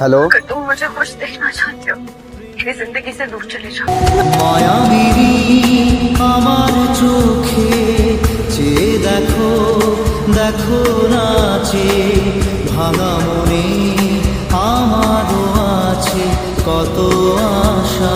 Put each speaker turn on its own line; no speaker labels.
Hello.
अगर तुम मुझे खुश देखना चाहते हो मेरी जिंदगी से दूर चले जाओ।
মায়াবিনী আমার চোখে চেয়ে দেখো, দেখো নাচে ভাঙা মনে আমারও আছে কত আশা।